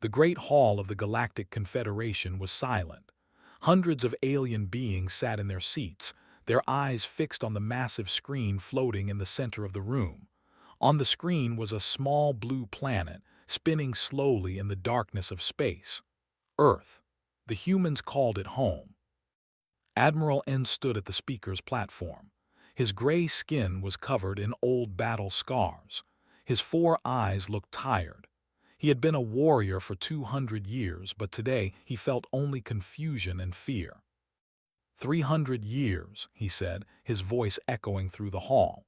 The Great Hall of the Galactic Confederation was silent. Hundreds of alien beings sat in their seats, their eyes fixed on the massive screen floating in the center of the room. On the screen was a small blue planet, spinning slowly in the darkness of space. Earth. The humans called it home. Admiral N stood at the speaker's platform. His gray skin was covered in old battle scars. His 4 eyes looked tired. He had been a warrior for 200 years, but today he felt only confusion and fear. 300 years, he said, his voice echoing through the hall.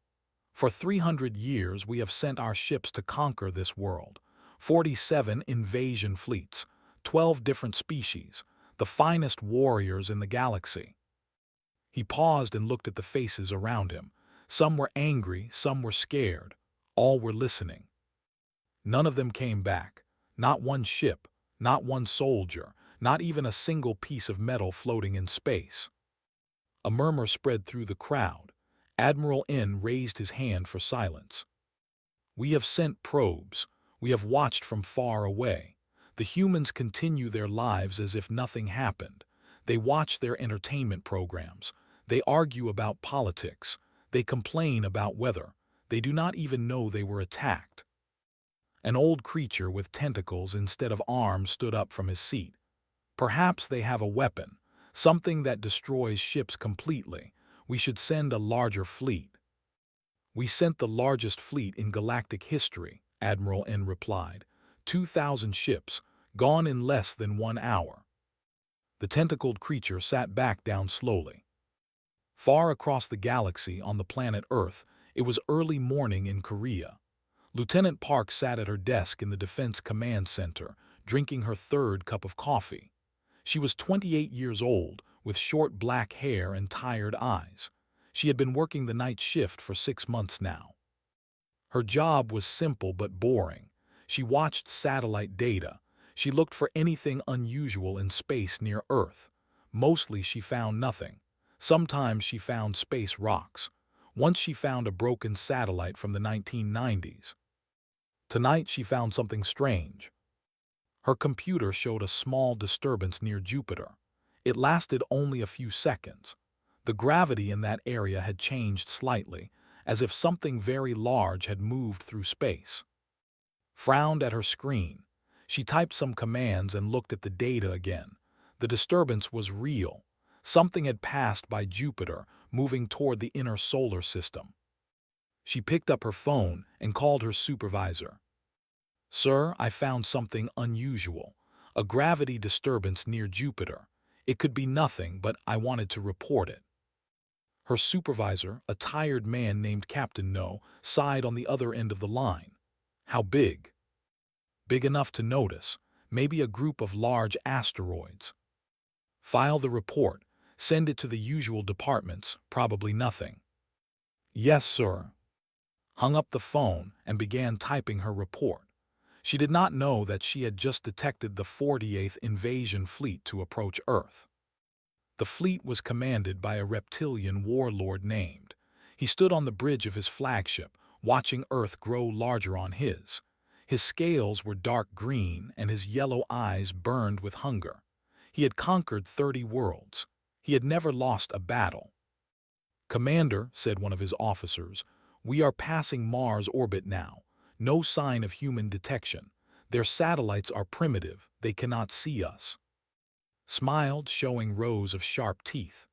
For 300 years we have sent our ships to conquer this world. 47 invasion fleets, 12 different species, the finest warriors in the galaxy. He paused and looked at the faces around him. Some were angry, some were scared. All were listening. None of them came back. Not one ship, not one soldier, not even a single piece of metal floating in space. A murmur spread through the crowd. Admiral N raised his hand for silence. We have sent probes. We have watched from far away. The humans continue their lives as if nothing happened. They watch their entertainment programs. They argue about politics. They complain about weather. They do not even know they were attacked. An old creature with tentacles instead of arms stood up from his seat. Perhaps they have a weapon, something that destroys ships completely. We should send a larger fleet. We sent the largest fleet in galactic history, Admiral N replied. 2,000 ships, gone in less than 1 hour. The tentacled creature sat back down slowly. Far across the galaxy on the planet Earth, it was early morning in Korea. Lieutenant Park sat at her desk in the Defense Command Center, drinking her 3rd cup of coffee. She was 28 years old, with short black hair and tired eyes. She had been working the night shift for 6 months now. Her job was simple but boring. She watched satellite data. She looked for anything unusual in space near Earth. Mostly she found nothing. Sometimes she found space rocks. Once she found a broken satellite from the 1990s. Tonight she found something strange. Her computer showed a small disturbance near Jupiter. It lasted only a few seconds. The gravity in that area had changed slightly, as if something very large had moved through space. Frowned at her screen. She typed some commands and looked at the data again. The disturbance was real. Something had passed by Jupiter, moving toward the inner solar system. She picked up her phone and called her supervisor. Sir, I found something unusual. A gravity disturbance near Jupiter. It could be nothing, but I wanted to report it. Her supervisor, a tired man named Captain No, sighed on the other end of the line. How big? Big enough to notice. Maybe a group of large asteroids. File the report. Send it to the usual departments. Probably nothing. Yes, sir. Hung up the phone and began typing her report. She did not know that she had just detected the 48th invasion fleet to approach Earth. The fleet was commanded by a reptilian warlord named. He stood on the bridge of his flagship, watching Earth grow larger on his. His scales were dark green and his yellow eyes burned with hunger. He had conquered 30 worlds. He had never lost a battle. Commander, said one of his officers, we are passing Mars orbit now. No sign of human detection. Their satellites are primitive. They cannot see us. Smiled, showing rows of sharp teeth.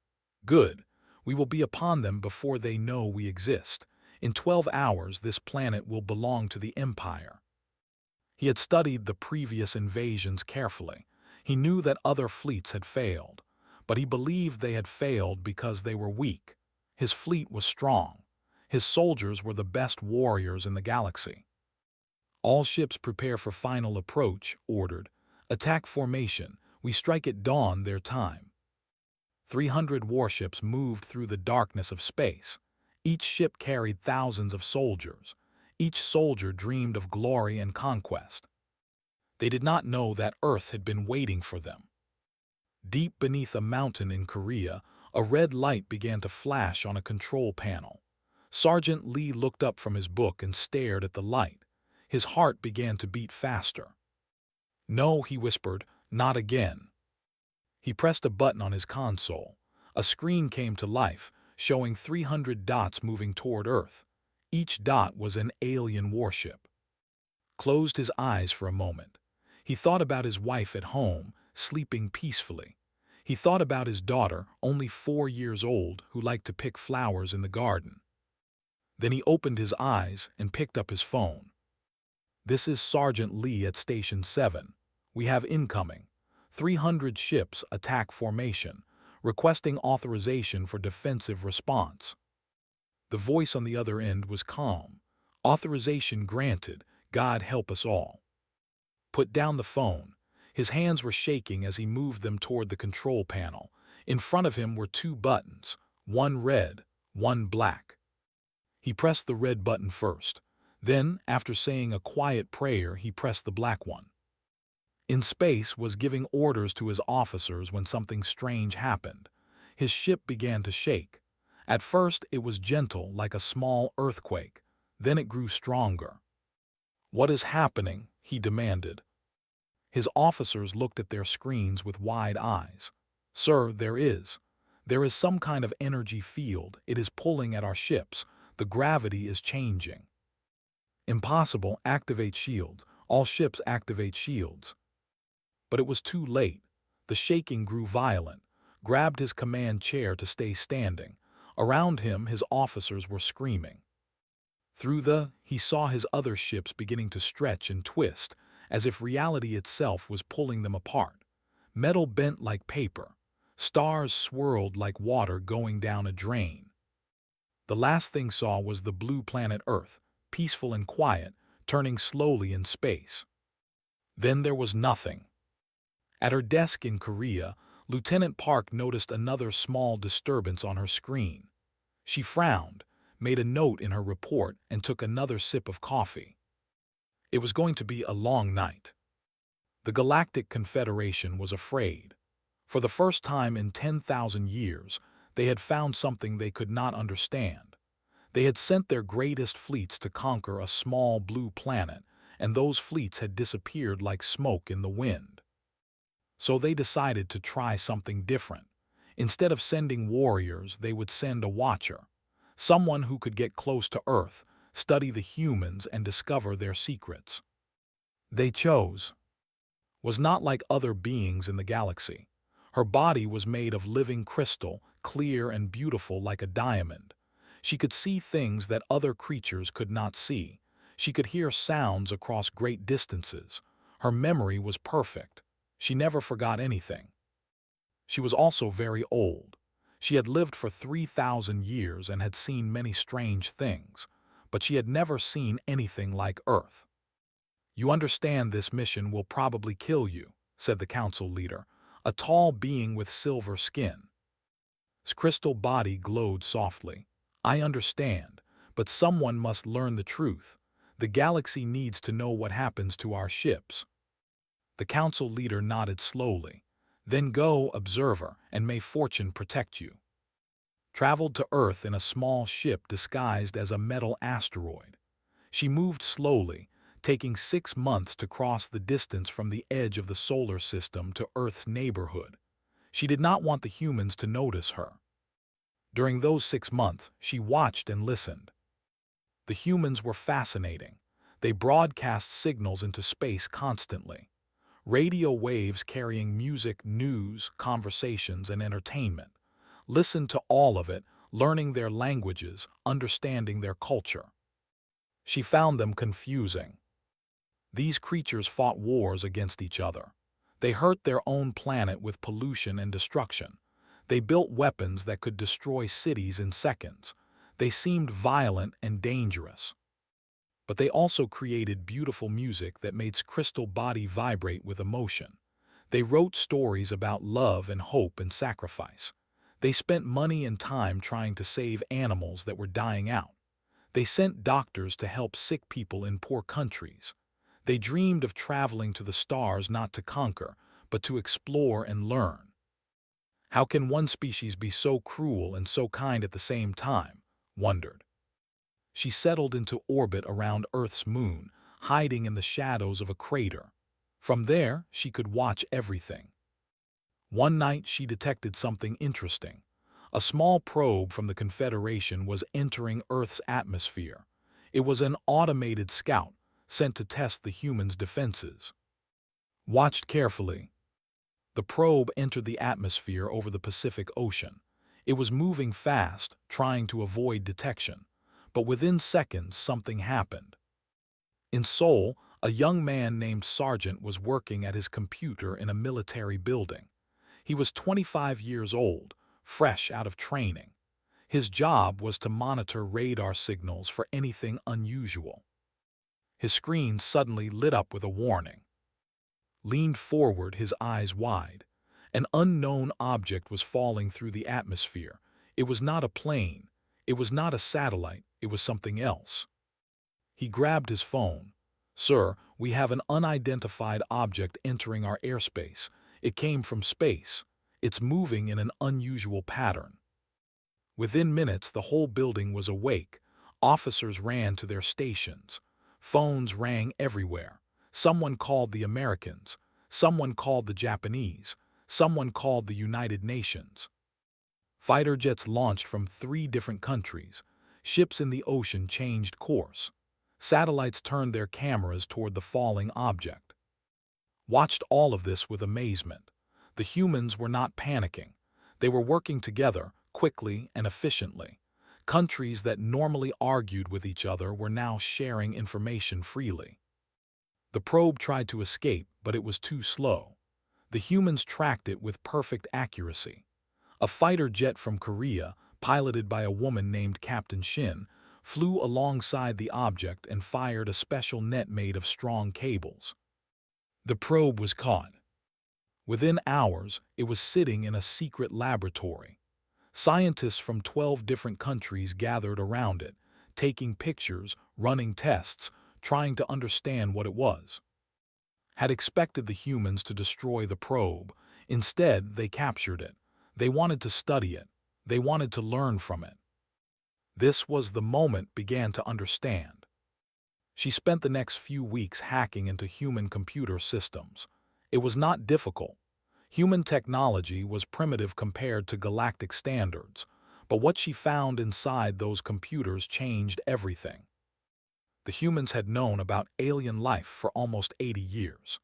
Good. We will be upon them before they know we exist. In 12 hours, this planet will belong to the Empire. He had studied the previous invasions carefully. He knew that other fleets had failed, but he believed they had failed because they were weak. His fleet was strong. His soldiers were the best warriors in the galaxy. All ships prepare for final approach, ordered. Attack formation. We strike at dawn their time. 300 warships moved through the darkness of space. Each ship carried thousands of soldiers. Each soldier dreamed of glory and conquest. They did not know that Earth had been waiting for them. Deep beneath a mountain in Korea, a red light began to flash on a control panel. Sergeant Lee looked up from his book and stared at the light. His heart began to beat faster. "No," he whispered, "not again." He pressed a button on his console. A screen came to life, showing 300 dots moving toward Earth. Each dot was an alien warship. Closed his eyes for a moment. He thought about his wife at home, sleeping peacefully. He thought about his daughter, only 4 years old, who liked to pick flowers in the garden. Then he opened his eyes and picked up his phone. "This is Sergeant Lee at Station 7. We have incoming. 300 ships attack formation, requesting authorization for defensive response." The voice on the other end was calm. "Authorization granted. God help us all." Put down the phone. His hands were shaking as he moved them toward the control panel. In front of him were two buttons, one red, one black. He pressed the red button first. Then, after saying a quiet prayer, he pressed the black one. In space was giving orders to his officers when something strange happened. His ship began to shake. At first it was gentle, like a small earthquake. Then it grew stronger. "What is happening?" he demanded. His officers looked at their screens with wide eyes. "Sir, there is some kind of energy field. It is pulling at our ships. The gravity is changing." "Impossible. Activate shield. All ships activate shields." But it was too late. The shaking grew violent, grabbed his command chair to stay standing. Around him, his officers were screaming. He saw his other ships beginning to stretch and twist, as if reality itself was pulling them apart. Metal bent like paper. Stars swirled like water going down a drain. The last thing saw was the blue planet Earth, peaceful and quiet, turning slowly in space. Then there was nothing. At her desk in Korea, Lieutenant Park noticed another small disturbance on her screen. She frowned, made a note in her report, and took another sip of coffee. It was going to be a long night. The Galactic Confederation was afraid. For the first time in 10,000 years, they had found something they could not understand. They had sent their greatest fleets to conquer a small blue planet, and those fleets had disappeared like smoke in the wind. So they decided to try something different. Instead of sending warriors, they would send a watcher, someone who could get close to Earth, study the humans, and discover their secrets. They chose was not like other beings in the galaxy. Her body was made of living crystal, clear and beautiful like a diamond. She could see things that other creatures could not see. She could hear sounds across great distances. Her memory was perfect. She never forgot anything. She was also very old. She had lived for 3,000 years and had seen many strange things, but she had never seen anything like Earth. "You understand this mission will probably kill you," said the council leader, a tall being with silver skin. His crystal body glowed softly. "I understand, but someone must learn the truth. The galaxy needs to know what happens to our ships." The council leader nodded slowly. "Then go, observer, and may fortune protect you." Traveled to Earth in a small ship disguised as a metal asteroid. She moved slowly, taking 6 months to cross the distance from the edge of the solar system to Earth's neighborhood. She did not want the humans to notice her. During those 6 months, she watched and listened. The humans were fascinating. They broadcast signals into space constantly. Radio waves carrying music, news, conversations, and entertainment. Listened to all of it, learning their languages, understanding their culture. She found them confusing. These creatures fought wars against each other. They hurt their own planet with pollution and destruction. They built weapons that could destroy cities in seconds. They seemed violent and dangerous. But they also created beautiful music that made its crystal body vibrate with emotion. They wrote stories about love and hope and sacrifice. They spent money and time trying to save animals that were dying out. They sent doctors to help sick people in poor countries. They dreamed of traveling to the stars not to conquer, but to explore and learn. How can one species be so cruel and so kind at the same time? Wondered. She settled into orbit around Earth's moon, hiding in the shadows of a crater. From there, she could watch everything. One night, she detected something interesting. A small probe from the Confederation was entering Earth's atmosphere. It was an automated scout sent to test the humans' defenses. Watched carefully. The probe entered the atmosphere over the Pacific Ocean. It was moving fast, trying to avoid detection. But within seconds, something happened. In Seoul, a young man named Sergeant was working at his computer in a military building. He was 25 years old, fresh out of training. His job was to monitor radar signals for anything unusual. His screen suddenly lit up with a warning. Leaned forward, his eyes wide. An unknown object was falling through the atmosphere. It was not a plane. It was not a satellite. It was something else. He grabbed his phone. "Sir, we have an unidentified object entering our airspace. It came from space. It's moving in an unusual pattern." Within minutes, the whole building was awake. Officers ran to their stations. Phones rang everywhere. Someone called the Americans. Someone called the Japanese. Someone called the United Nations. Fighter jets launched from 3 different countries. Ships in the ocean changed course. Satellites turned their cameras toward the falling object. Watched all of this with amazement. The humans were not panicking. They were working together, quickly and efficiently. Countries that normally argued with each other were now sharing information freely. The probe tried to escape, but it was too slow. The humans tracked it with perfect accuracy. A fighter jet from Korea, piloted by a woman named Captain Shin, flew alongside the object and fired a special net made of strong cables. The probe was caught. Within hours, it was sitting in a secret laboratory. Scientists from 12 different countries gathered around it, taking pictures, running tests, trying to understand what it was. Had expected the humans to destroy the probe. Instead, they captured it. They wanted to study it. They wanted to learn from it. This was the moment began to understand. She spent the next few weeks hacking into human computer systems. It was not difficult. Human technology was primitive compared to galactic standards, but what she found inside those computers changed everything. The humans had known about alien life for almost 80 years.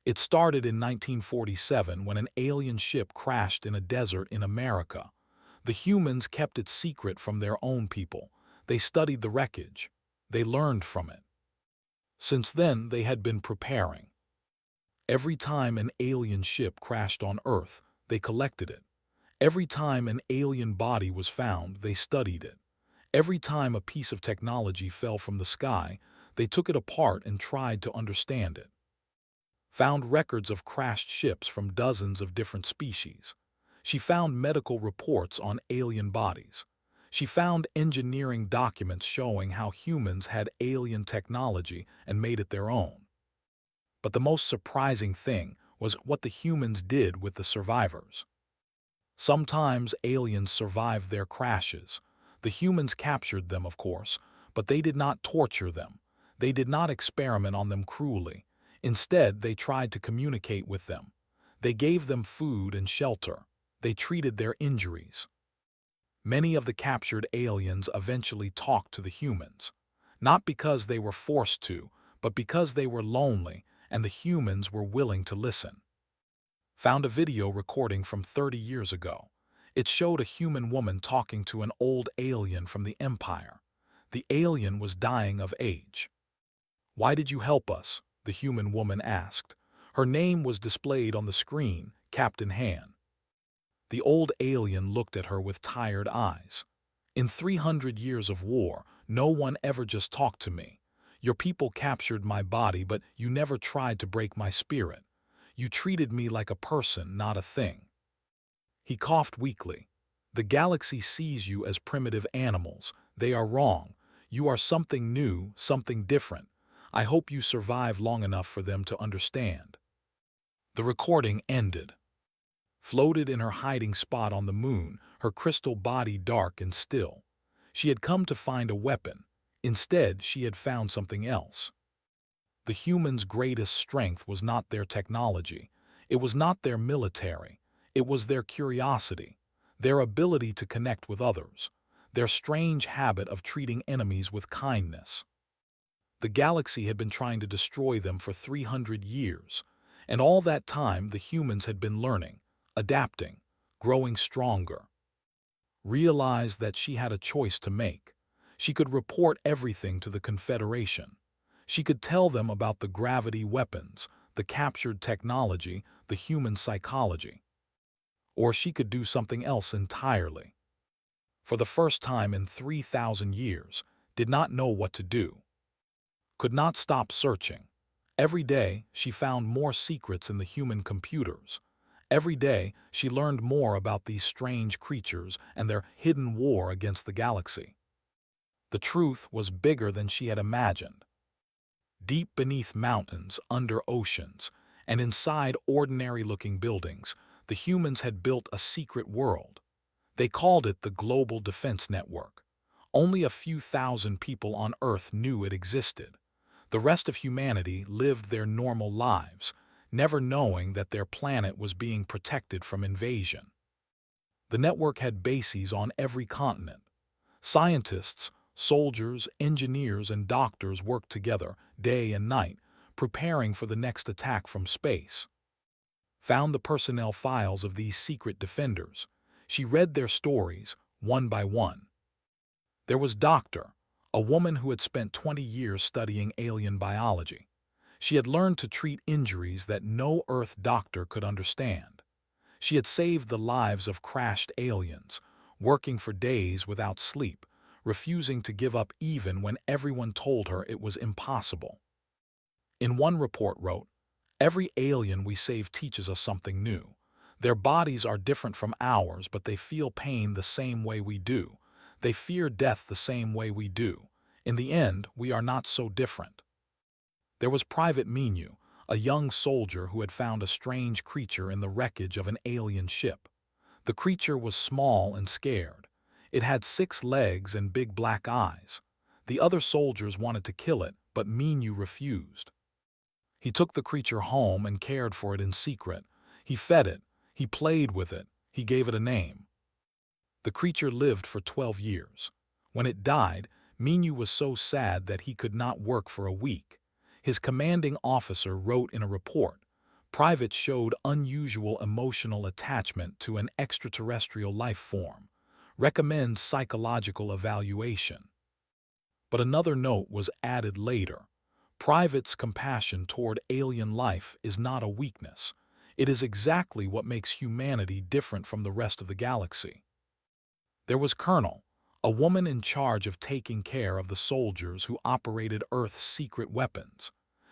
It started in 1947 when an alien ship crashed in a desert in America. The humans kept it secret from their own people. They studied the wreckage. They learned from it. Since then, they had been preparing. Every time an alien ship crashed on Earth, they collected it. Every time an alien body was found, they studied it. Every time a piece of technology fell from the sky, they took it apart and tried to understand it. Found records of crashed ships from dozens of different species. She found medical reports on alien bodies. She found engineering documents showing how humans had alien technology and made it their own. But the most surprising thing was what the humans did with the survivors. Sometimes aliens survived their crashes. The humans captured them, of course, but they did not torture them. They did not experiment on them cruelly. Instead, they tried to communicate with them. They gave them food and shelter. They treated their injuries. Many of the captured aliens eventually talked to the humans, not because they were forced to, but because they were lonely and the humans were willing to listen. Found a video recording from 30 years ago. It showed a human woman talking to an old alien from the Empire. The alien was dying of age. "Why did you help us?" the human woman asked. Her name was displayed on the screen, Captain Han. The old alien looked at her with tired eyes. "In 300 years of war, no one ever just talked to me. Your people captured my body, but you never tried to break my spirit. You treated me like a person, not a thing." He coughed weakly. "The galaxy sees you as primitive animals. They are wrong. You are something new, something different. I hope you survive long enough for them to understand." The recording ended. Floated in her hiding spot on the moon, her crystal body dark and still. She had come to find a weapon. Instead, she had found something else. The humans' greatest strength was not their technology. It was not their military. It was their curiosity, their ability to connect with others, their strange habit of treating enemies with kindness. The galaxy had been trying to destroy them for 300 years, and all that time the humans had been learning, adapting, growing stronger. Realized that she had a choice to make. She could report everything to the Confederation. She could tell them about the gravity weapons, the captured technology, the human psychology. Or she could do something else entirely. For the first time in 3,000 years, did not know what to do. Could not stop searching. Every day, she found more secrets in the human computers. Every day, she learned more about these strange creatures and their hidden war against the galaxy. The truth was bigger than she had imagined. Deep beneath mountains, under oceans, and inside ordinary-looking buildings, the humans had built a secret world. They called it the Global Defense Network. Only a few thousand people on Earth knew it existed. The rest of humanity lived their normal lives, never knowing that their planet was being protected from invasion. The network had bases on every continent. Scientists, soldiers, engineers, and doctors worked together, day and night, preparing for the next attack from space. Found the personnel files of these secret defenders. She read their stories, one by one. There was Doctor, a woman who had spent 20 years studying alien biology. She had learned to treat injuries that no Earth doctor could understand. She had saved the lives of crashed aliens, working for days without sleep, refusing to give up even when everyone told her it was impossible. In one report wrote, "Every alien we save teaches us something new. Their bodies are different from ours, but they feel pain the same way we do. They fear death the same way we do. In the end, we are not so different." There was Private Minu, a young soldier who had found a strange creature in the wreckage of an alien ship. The creature was small and scared. It had 6 legs and big black eyes. The other soldiers wanted to kill it, but Minu refused. He took the creature home and cared for it in secret. He fed it, he played with it, he gave it a name. The creature lived for 12 years. When it died, Minu was so sad that he could not work for a week. His commanding officer wrote in a report, "Private showed unusual emotional attachment to an extraterrestrial life form. Recommends psychological evaluation." But another note was added later. Private's compassion toward alien life is not a weakness. It is exactly what makes humanity different from the rest of the galaxy. There was Colonel, a woman in charge of taking care of the soldiers who operated Earth's secret weapons.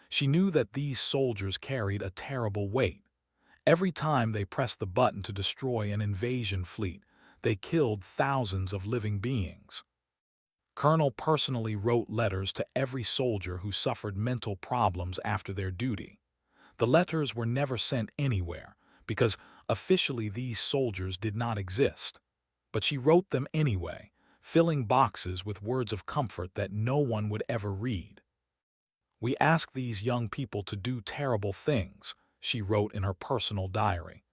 She knew that these soldiers carried a terrible weight. Every time they pressed the button to destroy an invasion fleet, they killed thousands of living beings. Colonel personally wrote letters to every soldier who suffered mental problems after their duty. The letters were never sent anywhere, because officially these soldiers did not exist. But she wrote them anyway, filling boxes with words of comfort that no one would ever read. "We ask these young people to do terrible things," she wrote in her personal diary.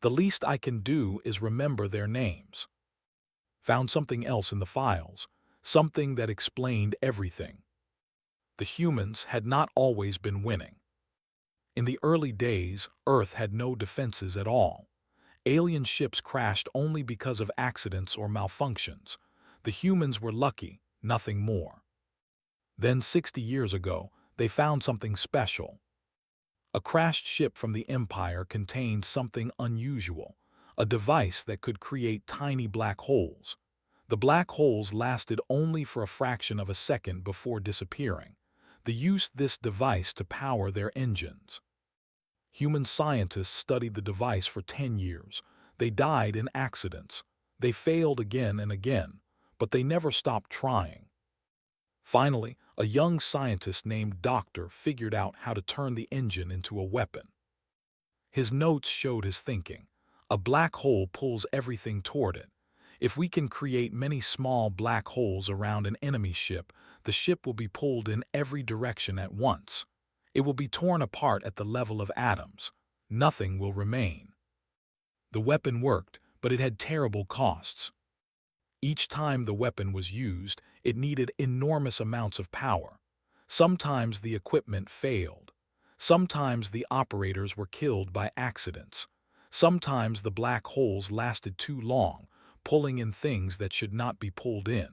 "The least I can do is remember their names." Found something else in the files, something that explained everything. The humans had not always been winning. In the early days, Earth had no defenses at all. Alien ships crashed only because of accidents or malfunctions. The humans were lucky, nothing more. Then 60 years ago, they found something special. A crashed ship from the Empire contained something unusual, a device that could create tiny black holes. The black holes lasted only for a fraction of a second before disappearing. They used this device to power their engines. Human scientists studied the device for 10 years. They died in accidents. They failed again and again, but they never stopped trying. Finally, a young scientist named Doctor figured out how to turn the engine into a weapon. His notes showed his thinking. A black hole pulls everything toward it. If we can create many small black holes around an enemy ship, the ship will be pulled in every direction at once. It will be torn apart at the level of atoms. Nothing will remain. The weapon worked, but it had terrible costs. Each time the weapon was used, it needed enormous amounts of power. Sometimes the equipment failed. Sometimes the operators were killed by accidents. Sometimes the black holes lasted too long, pulling in things that should not be pulled in.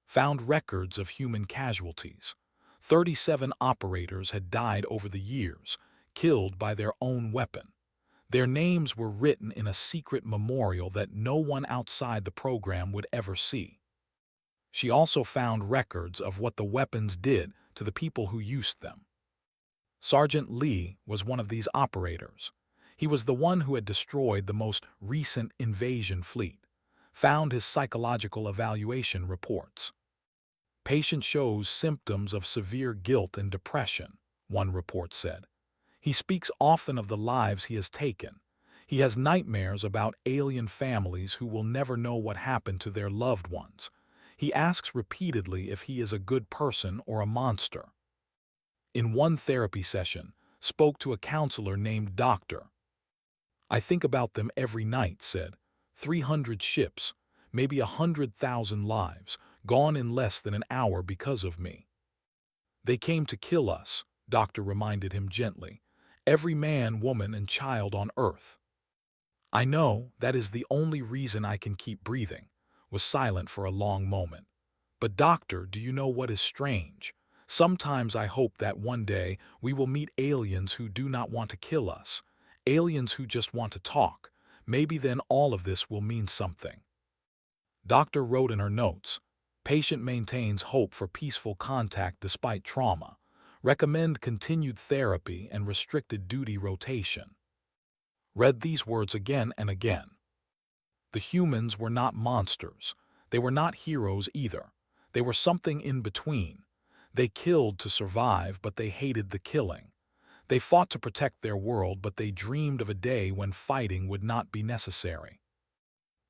Found records of human casualties. 37 operators had died over the years, killed by their own weapon. Their names were written in a secret memorial that no one outside the program would ever see. She also found records of what the weapons did to the people who used them. Sergeant Lee was one of these operators. He was the one who had destroyed the most recent invasion fleet. Found his psychological evaluation reports. Patient shows symptoms of severe guilt and depression, one report said. He speaks often of the lives he has taken. He has nightmares about alien families who will never know what happened to their loved ones. He asks repeatedly if he is a good person or a monster. In one therapy session, spoke to a counselor named Doctor. I think about them every night, said. 300 ships, maybe 100,000 lives, gone in less than an hour because of me. They came to kill us, Doctor reminded him gently. Every man, woman, and child on Earth. I know that is the only reason I can keep breathing. Was silent for a long moment. But Doctor, do you know what is strange? Sometimes I hope that one day we will meet aliens who do not want to kill us. Aliens who just want to talk. Maybe then all of this will mean something. Doctor wrote in her notes, patient maintains hope for peaceful contact despite trauma. Recommend continued therapy and restricted duty rotation. Read these words again and again. The humans were not monsters. They were not heroes either. They were something in between. They killed to survive, but they hated the killing. They fought to protect their world, but they dreamed of a day when fighting would not be necessary.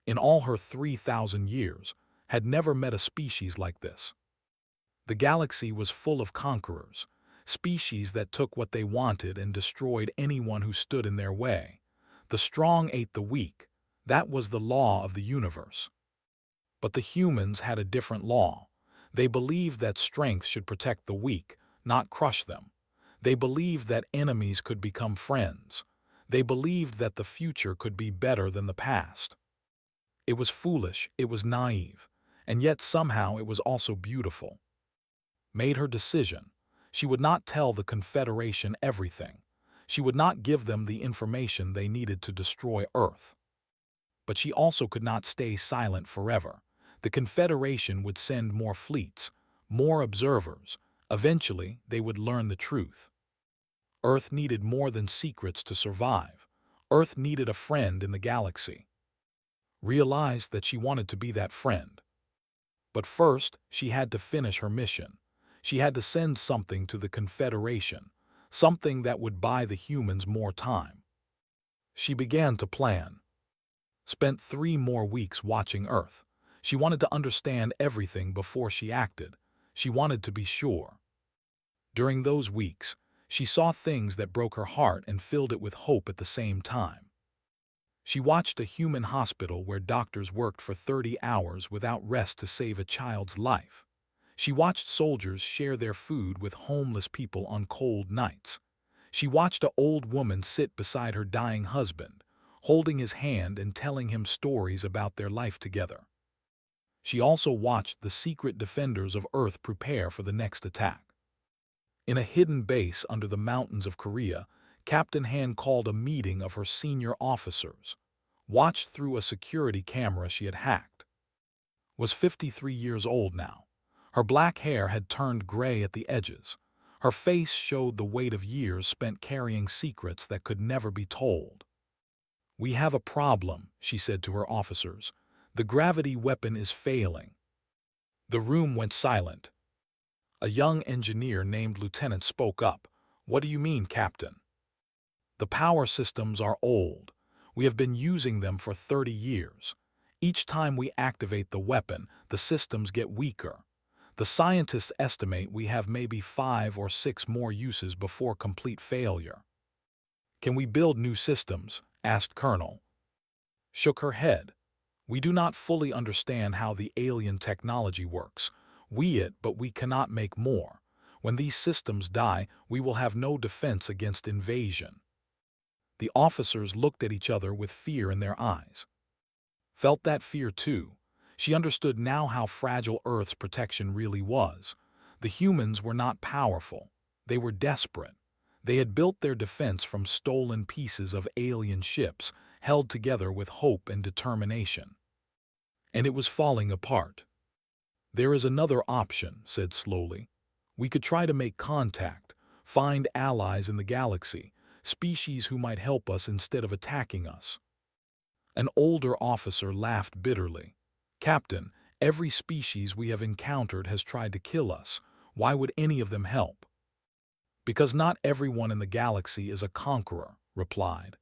In all her 3,000 years, had never met a species like this. The galaxy was full of conquerors, species that took what they wanted and destroyed anyone who stood in their way. The strong ate the weak. That was the law of the universe. But the humans had a different law. They believed that strength should protect the weak, not crush them. They believed that enemies could become friends. They believed that the future could be better than the past. It was foolish, it was naive, and yet somehow it was also beautiful. Made her decision. She would not tell the Confederation everything. She would not give them the information they needed to destroy Earth. But she also could not stay silent forever. The Confederation would send more fleets, more observers. Eventually, they would learn the truth. Earth needed more than secrets to survive. Earth needed a friend in the galaxy. Realized that she wanted to be that friend. But first, she had to finish her mission. She had to send something to the Confederation, something that would buy the humans more time. She began to plan. Spent 3 more weeks watching Earth. She wanted to understand everything before she acted. She wanted to be sure. During those weeks, she saw things that broke her heart and filled it with hope at the same time. She watched a human hospital where doctors worked for 30 hours without rest to save a child's life. She watched soldiers share their food with homeless people on cold nights. She watched an old woman sit beside her dying husband, holding his hand and telling him stories about their life together. She also watched the secret defenders of Earth prepare for the next attack. In a hidden base under the mountains of Korea, Captain Han called a meeting of her senior officers. Watched through a security camera she had hacked. Was 53 years old now. Her black hair had turned gray at the edges. Her face showed the weight of years spent carrying secrets that could never be told. We have a problem, she said to her officers. The gravity weapon is failing. The room went silent. A young engineer named Lieutenant spoke up. What do you mean, Captain? The power systems are old. We have been using them for 30 years. Each time we activate the weapon, the systems get weaker. The scientists estimate we have maybe 5 or 6 more uses before complete failure. Can we build new systems? Asked Colonel. Shook her head. We do not fully understand how the alien technology works. But we cannot make more. When these systems die, we will have no defense against invasion. The officers looked at each other with fear in their eyes. Felt that fear too. She understood now how fragile Earth's protection really was. The humans were not powerful. They were desperate. They had built their defense from stolen pieces of alien ships, held together with hope and determination. And it was falling apart. There is another option, said slowly. We could try to make contact, find allies in the galaxy, species who might help us instead of attacking us. An older officer laughed bitterly. Captain, every species we have encountered has tried to kill us. Why would any of them help? Because not everyone in the galaxy is a conqueror, replied.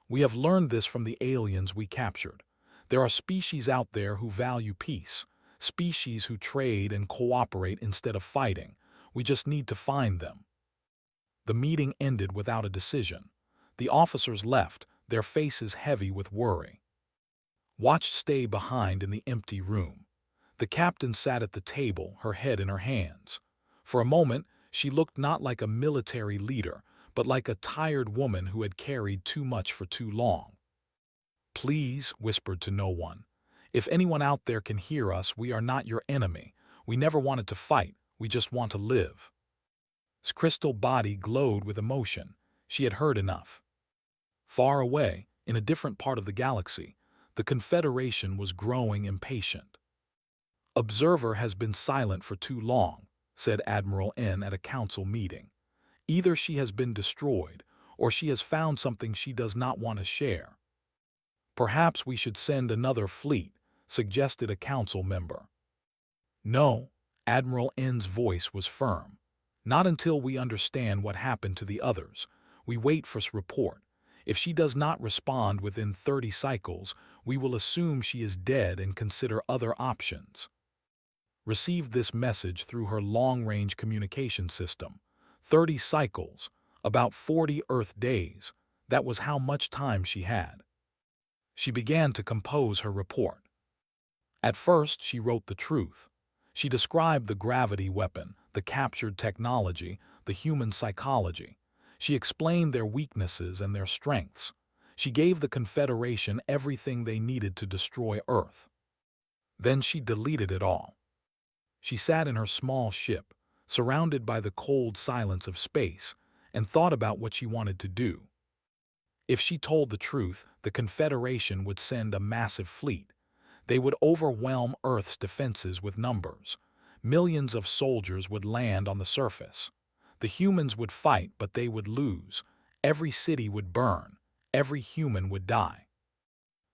We have learned this from the aliens we captured. There are species out there who value peace, species who trade and cooperate instead of fighting. We just need to find them. The meeting ended without a decision. The officers left, their faces heavy with worry. Watch stay behind in the empty room. The captain sat at the table, her head in her hands. For a moment, she looked not like a military leader, but like a tired woman who had carried too much for too long. Please, whispered to no one. If anyone out there can hear us, we are not your enemy. We never wanted to fight. We just want to live. His crystal body glowed with emotion. She had heard enough. Far away, in a different part of the galaxy, the Confederation was growing impatient. Observer has been silent for too long, said Admiral N at a council meeting. Either she has been destroyed, or she has found something she does not want to share. Perhaps we should send another fleet, suggested a council member. No, Admiral N's voice was firm. Not until we understand what happened to the others. We wait for report. If she does not respond within 30 cycles, we will assume she is dead and consider other options. Received this message through her long-range communication system. 30 cycles, about 40 Earth days. That was how much time she had. She began to compose her report. At first, she wrote the truth. She described the gravity weapon, the captured technology, the human psychology. She explained their weaknesses and their strengths. She gave the Confederation everything they needed to destroy Earth. Then she deleted it all. She sat in her small ship, surrounded by the cold silence of space, and thought about what she wanted to do. If she told the truth, the Confederation would send a massive fleet. They would overwhelm Earth's defenses with numbers. Millions of soldiers would land on the surface. The humans would fight, but they would lose. Every city would burn. Every human would die.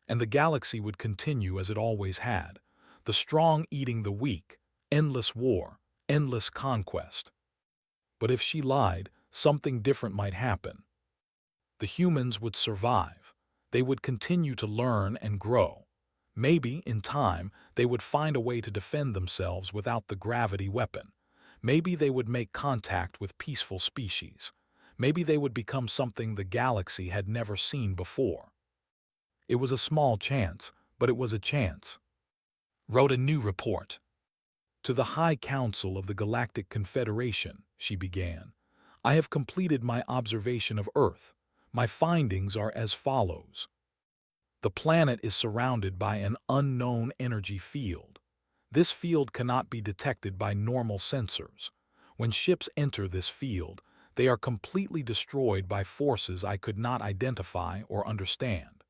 And the galaxy would continue as it always had. The strong eating the weak. Endless war. Endless conquest. But if she lied, something different might happen. The humans would survive. They would continue to learn and grow. Maybe, in time, they would find a way to defend themselves without the gravity weapon. Maybe they would make contact with peaceful species. Maybe they would become something the galaxy had never seen before. It was a small chance, but it was a chance. Wrote a new report. To the High Council of the Galactic Confederation, she began. I have completed my observation of Earth. My findings are as follows. The planet is surrounded by an unknown energy field. This field cannot be detected by normal sensors. When ships enter this field, they are completely destroyed by forces I could not identify or understand.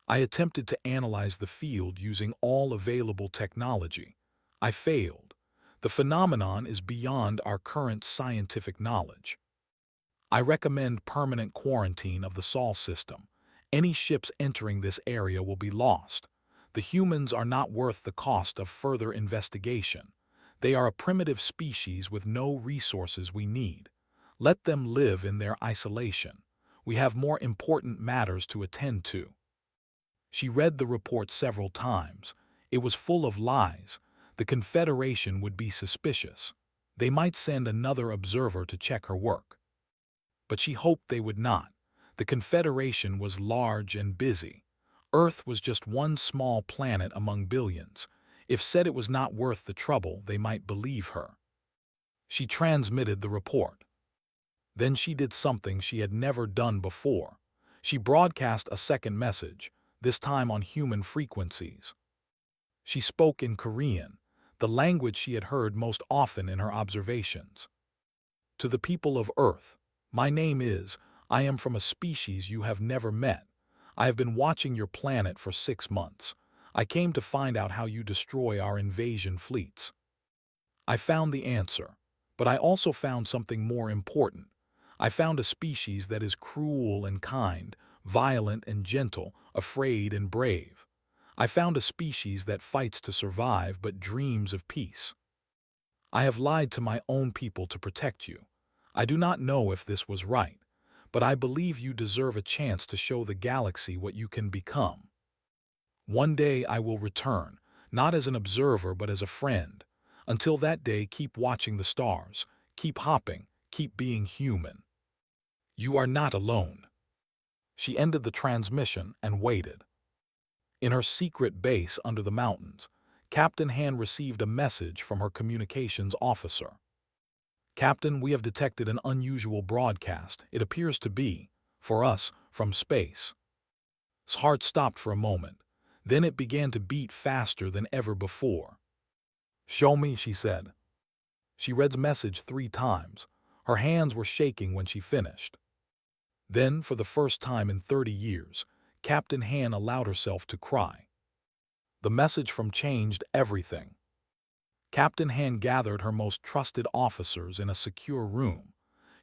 I attempted to analyze the field using all available technology. I failed. The phenomenon is beyond our current scientific knowledge. I recommend permanent quarantine of the Sol system. Any ships entering this area will be lost. The humans are not worth the cost of further investigation. They are a primitive species with no resources we need. Let them live in their isolation. We have more important matters to attend to. She read the report several times. It was full of lies. The Confederation would be suspicious. They might send another observer to check her work. But she hoped they would not. The Confederation was large and busy. Earth was just one small planet among billions. If said it was not worth the trouble, they might believe her. She transmitted the report. Then she did something she had never done before. She broadcast a second message, this time on human frequencies. She spoke in Korean, the language she had heard most often in her observations. To the people of Earth, my name is, I am from a species you have never met. I have been watching your planet for 6 months. I came to find out how you destroy our invasion fleets. I found the answer, but I also found something more important. I found a species that is cruel and kind, violent and gentle, afraid and brave. I found a species that fights to survive but dreams of peace. I have lied to my own people to protect you. I do not know if this was right, but I believe you deserve a chance to show the galaxy what you can become. One day I will return, not as an observer but as a friend. Until that day, keep watching the stars, keep hopping, keep being human. You are not alone. She ended the transmission and waited. In her secret base under the mountains, Captain Han received a message from her communications officer. Captain, we have detected an unusual broadcast. It appears to be, for us, from space. His heart stopped for a moment. Then it began to beat faster than ever before. Show me, she said. She read the message 3 times. Her hands were shaking when she finished. Then, for the first time in 30 years, Captain Han allowed herself to cry. The message from changed everything. Captain Han gathered her most trusted officers in a secure room.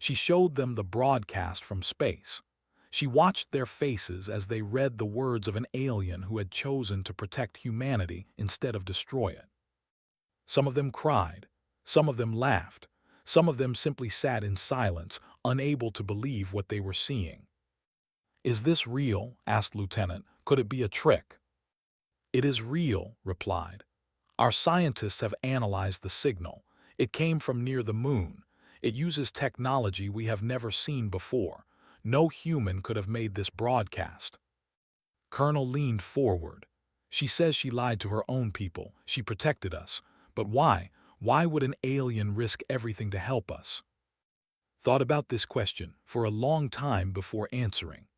She showed them the broadcast from space. She watched their faces as they read the words of an alien who had chosen to protect humanity instead of destroy it. Some of them cried, some of them laughed, some of them simply sat in silence, unable to believe what they were seeing. "Is this real?" asked Lieutenant. "Could it be a trick?" "It is real," replied. "Our scientists have analyzed the signal. It came from near the moon. It uses technology we have never seen before. No human could have made this broadcast." Colonel leaned forward. "She says she lied to her own people. She protected us. But why? Why would an alien risk everything to help us?" Thought about this question for a long time before answering.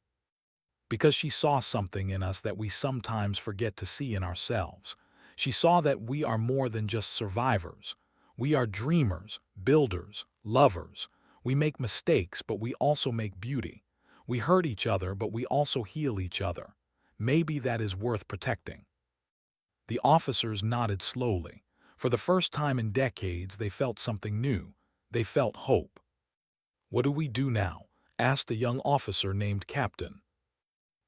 Because she saw something in us that we sometimes forget to see in ourselves. She saw that we are more than just survivors. We are dreamers, builders, lovers. We make mistakes, but we also make beauty. We hurt each other, but we also heal each other. Maybe that is worth protecting. The officers nodded slowly. For the first time in decades, they felt something new. They felt hope. "What do we do now?" asked a young officer named Captain.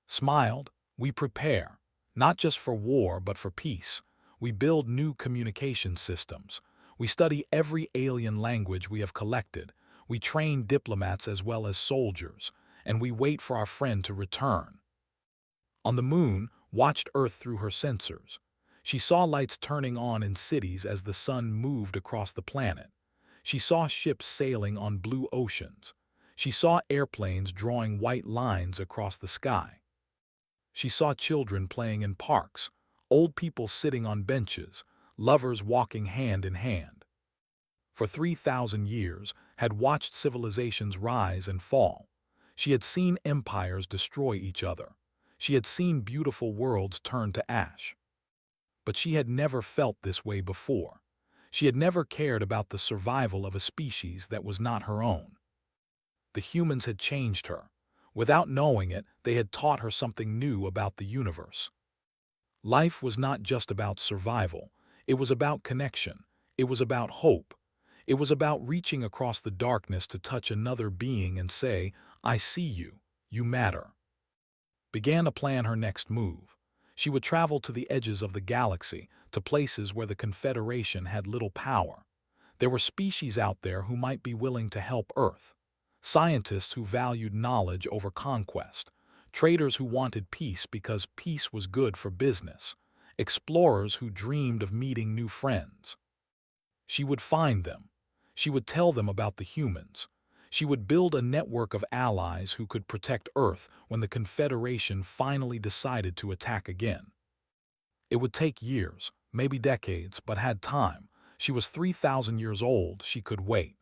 Smiled. "We prepare, not just for war but for peace. We build new communication systems. We study every alien language we have collected. We train diplomats as well as soldiers, and we wait for our friend to return." On the moon, watched Earth through her sensors. She saw lights turning on in cities as the sun moved across the planet. She saw ships sailing on blue oceans. She saw airplanes drawing white lines across the sky. She saw children playing in parks, old people sitting on benches, lovers walking hand in hand. For 3,000 years, had watched civilizations rise and fall. She had seen empires destroy each other. She had seen beautiful worlds turn to ash. But she had never felt this way before. She had never cared about the survival of a species that was not her own. The humans had changed her. Without knowing it, they had taught her something new about the universe. Life was not just about survival. It was about connection. It was about hope. It was about reaching across the darkness to touch another being and say, "I see you. You matter." Began to plan her next move. She would travel to the edges of the galaxy, to places where the Confederation had little power. There were species out there who might be willing to help Earth. Scientists who valued knowledge over conquest, traders who wanted peace because peace was good for business, explorers who dreamed of meeting new friends. She would find them. She would tell them about the humans. She would build a network of allies who could protect Earth when the Confederation finally decided to attack again. It would take years, maybe decades, but had time. She was 3,000 years old. She could wait.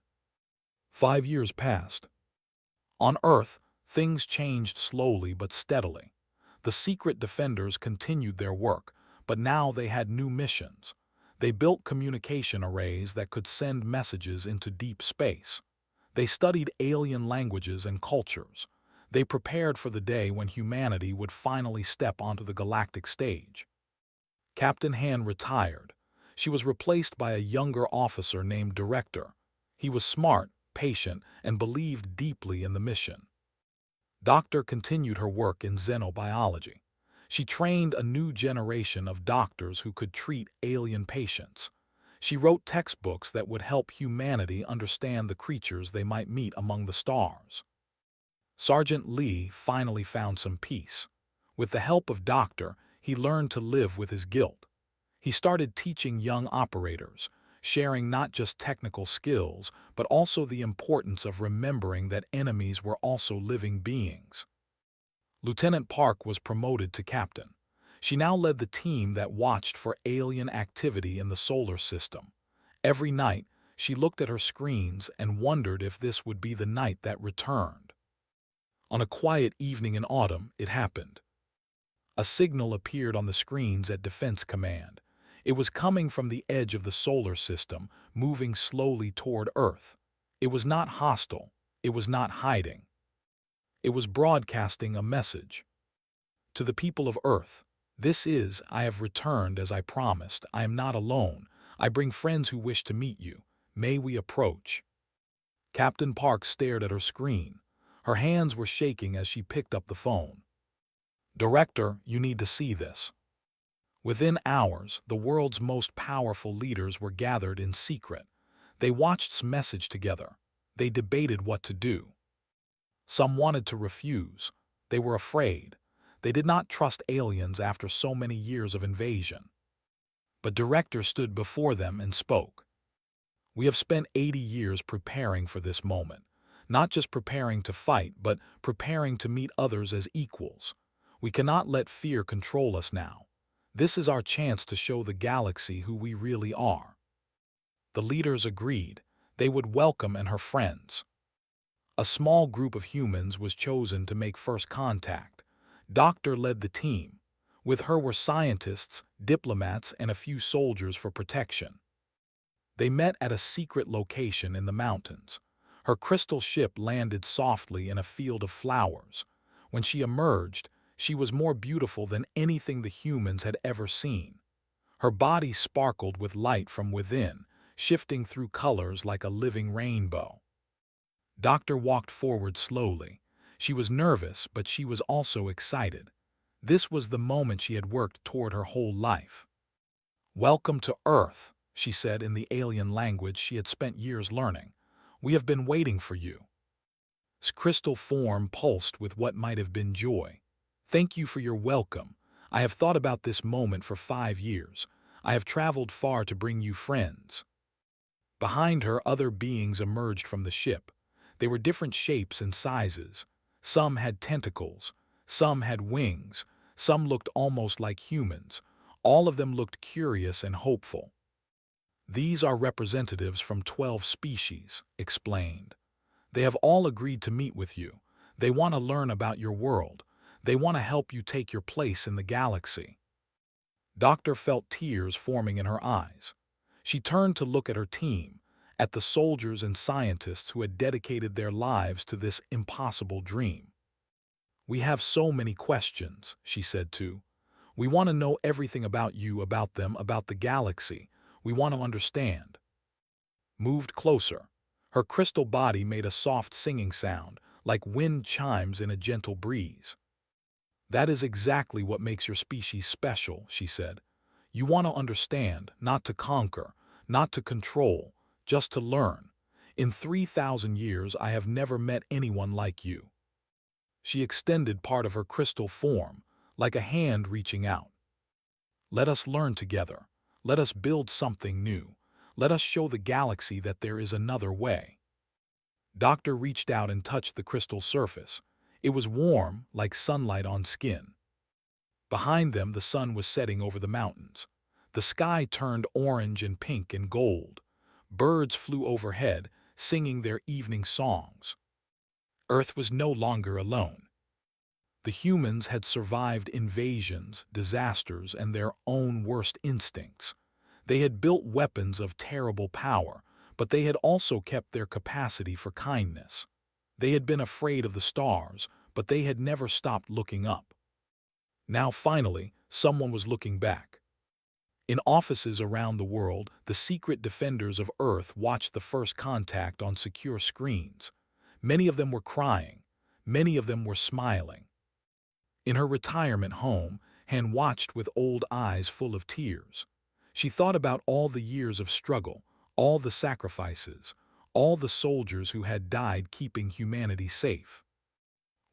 5 years passed. On Earth, things changed slowly but steadily. The secret defenders continued their work, but now they had new missions. They built communication arrays that could send messages into deep space. They studied alien languages and cultures. They prepared for the day when humanity would finally step onto the galactic stage. Captain Han retired. She was replaced by a younger officer named Director. He was smart, patient, and believed deeply in the mission. Doctor continued her work in xenobiology. She trained a new generation of doctors who could treat alien patients. She wrote textbooks that would help humanity understand the creatures they might meet among the stars. Sergeant Lee finally found some peace. With the help of Doctor, he learned to live with his guilt. He started teaching young operators, sharing not just technical skills, but also the importance of remembering that enemies were also living beings. Lieutenant Park was promoted to captain. She now led the team that watched for alien activity in the solar system. Every night, she looked at her screens and wondered if this would be the night that returned. On a quiet evening in autumn, it happened. A signal appeared on the screens at Defense Command. It was coming from the edge of the solar system, moving slowly toward Earth. It was not hostile. It was not hiding. It was broadcasting a message. To the people of Earth, I have returned as I promised. I am not alone. I bring friends who wish to meet you. May we approach? Captain Park stared at her screen. Her hands were shaking as she picked up the phone. Director, you need to see this. Within hours, the world's most powerful leaders were gathered in secret. They watched the message together. They debated what to do. Some wanted to refuse. They were afraid. They did not trust aliens after so many years of invasion. But Director stood before them and spoke. We have spent 80 years preparing for this moment. Not just preparing to fight, but preparing to meet others as equals. We cannot let fear control us now. This is our chance to show the galaxy who we really are. The leaders agreed. They would welcome and her friends. A small group of humans was chosen to make first contact. Doctor led the team. With her were scientists, diplomats, and a few soldiers for protection. They met at a secret location in the mountains. Her crystal ship landed softly in a field of flowers. When she emerged, she was more beautiful than anything the humans had ever seen. Her body sparkled with light from within, shifting through colors like a living rainbow. Doctor walked forward slowly. She was nervous, but she was also excited. This was the moment she had worked toward her whole life. Welcome to Earth, she said in the alien language she had spent years learning. We have been waiting for you. His crystal form pulsed with what might have been joy. Thank you for your welcome. I have thought about this moment for 5 years. I have traveled far to bring you friends. Behind her, other beings emerged from the ship. They were different shapes and sizes. Some had tentacles. Some had wings. Some looked almost like humans. All of them looked curious and hopeful. These are representatives from 12 species, explained. They have all agreed to meet with you. They want to learn about your world. They want to help you take your place in the galaxy. Doctor felt tears forming in her eyes. She turned to look at her team, at the soldiers and scientists who had dedicated their lives to this impossible dream. We have so many questions, she said too. We want to know everything about you, about them, about the galaxy. We want to understand. Moved closer. Her crystal body made a soft singing sound, like wind chimes in a gentle breeze. That is exactly what makes your species special, she said. You want to understand, not to conquer, not to control, just to learn. In 3,000 years, I have never met anyone like you. She extended part of her crystal form, like a hand reaching out. Let us learn together. Let us build something new. Let us show the galaxy that there is another way. Doctor reached out and touched the crystal surface. It was warm, like sunlight on skin. Behind them, the sun was setting over the mountains. The sky turned orange and pink and gold. Birds flew overhead, singing their evening songs. Earth was no longer alone. The humans had survived invasions, disasters, and their own worst instincts. They had built weapons of terrible power, but they had also kept their capacity for kindness. They had been afraid of the stars, but they had never stopped looking up. Now, finally, someone was looking back. In offices around the world, the secret defenders of Earth watched the first contact on secure screens. Many of them were crying. Many of them were smiling. In her retirement home, Han watched with old eyes full of tears. She thought about all the years of struggle, all the sacrifices, all the soldiers who had died keeping humanity safe.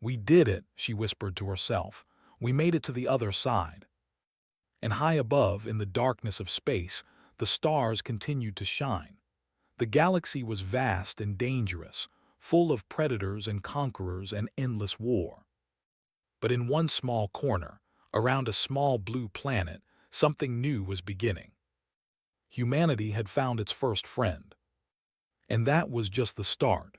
"We did it," she whispered to herself. "We made it to the other side." And high above, in the darkness of space, the stars continued to shine. The galaxy was vast and dangerous, full of predators and conquerors and endless war. But in one small corner, around a small blue planet, something new was beginning. Humanity had found its first friend. And that was just the start.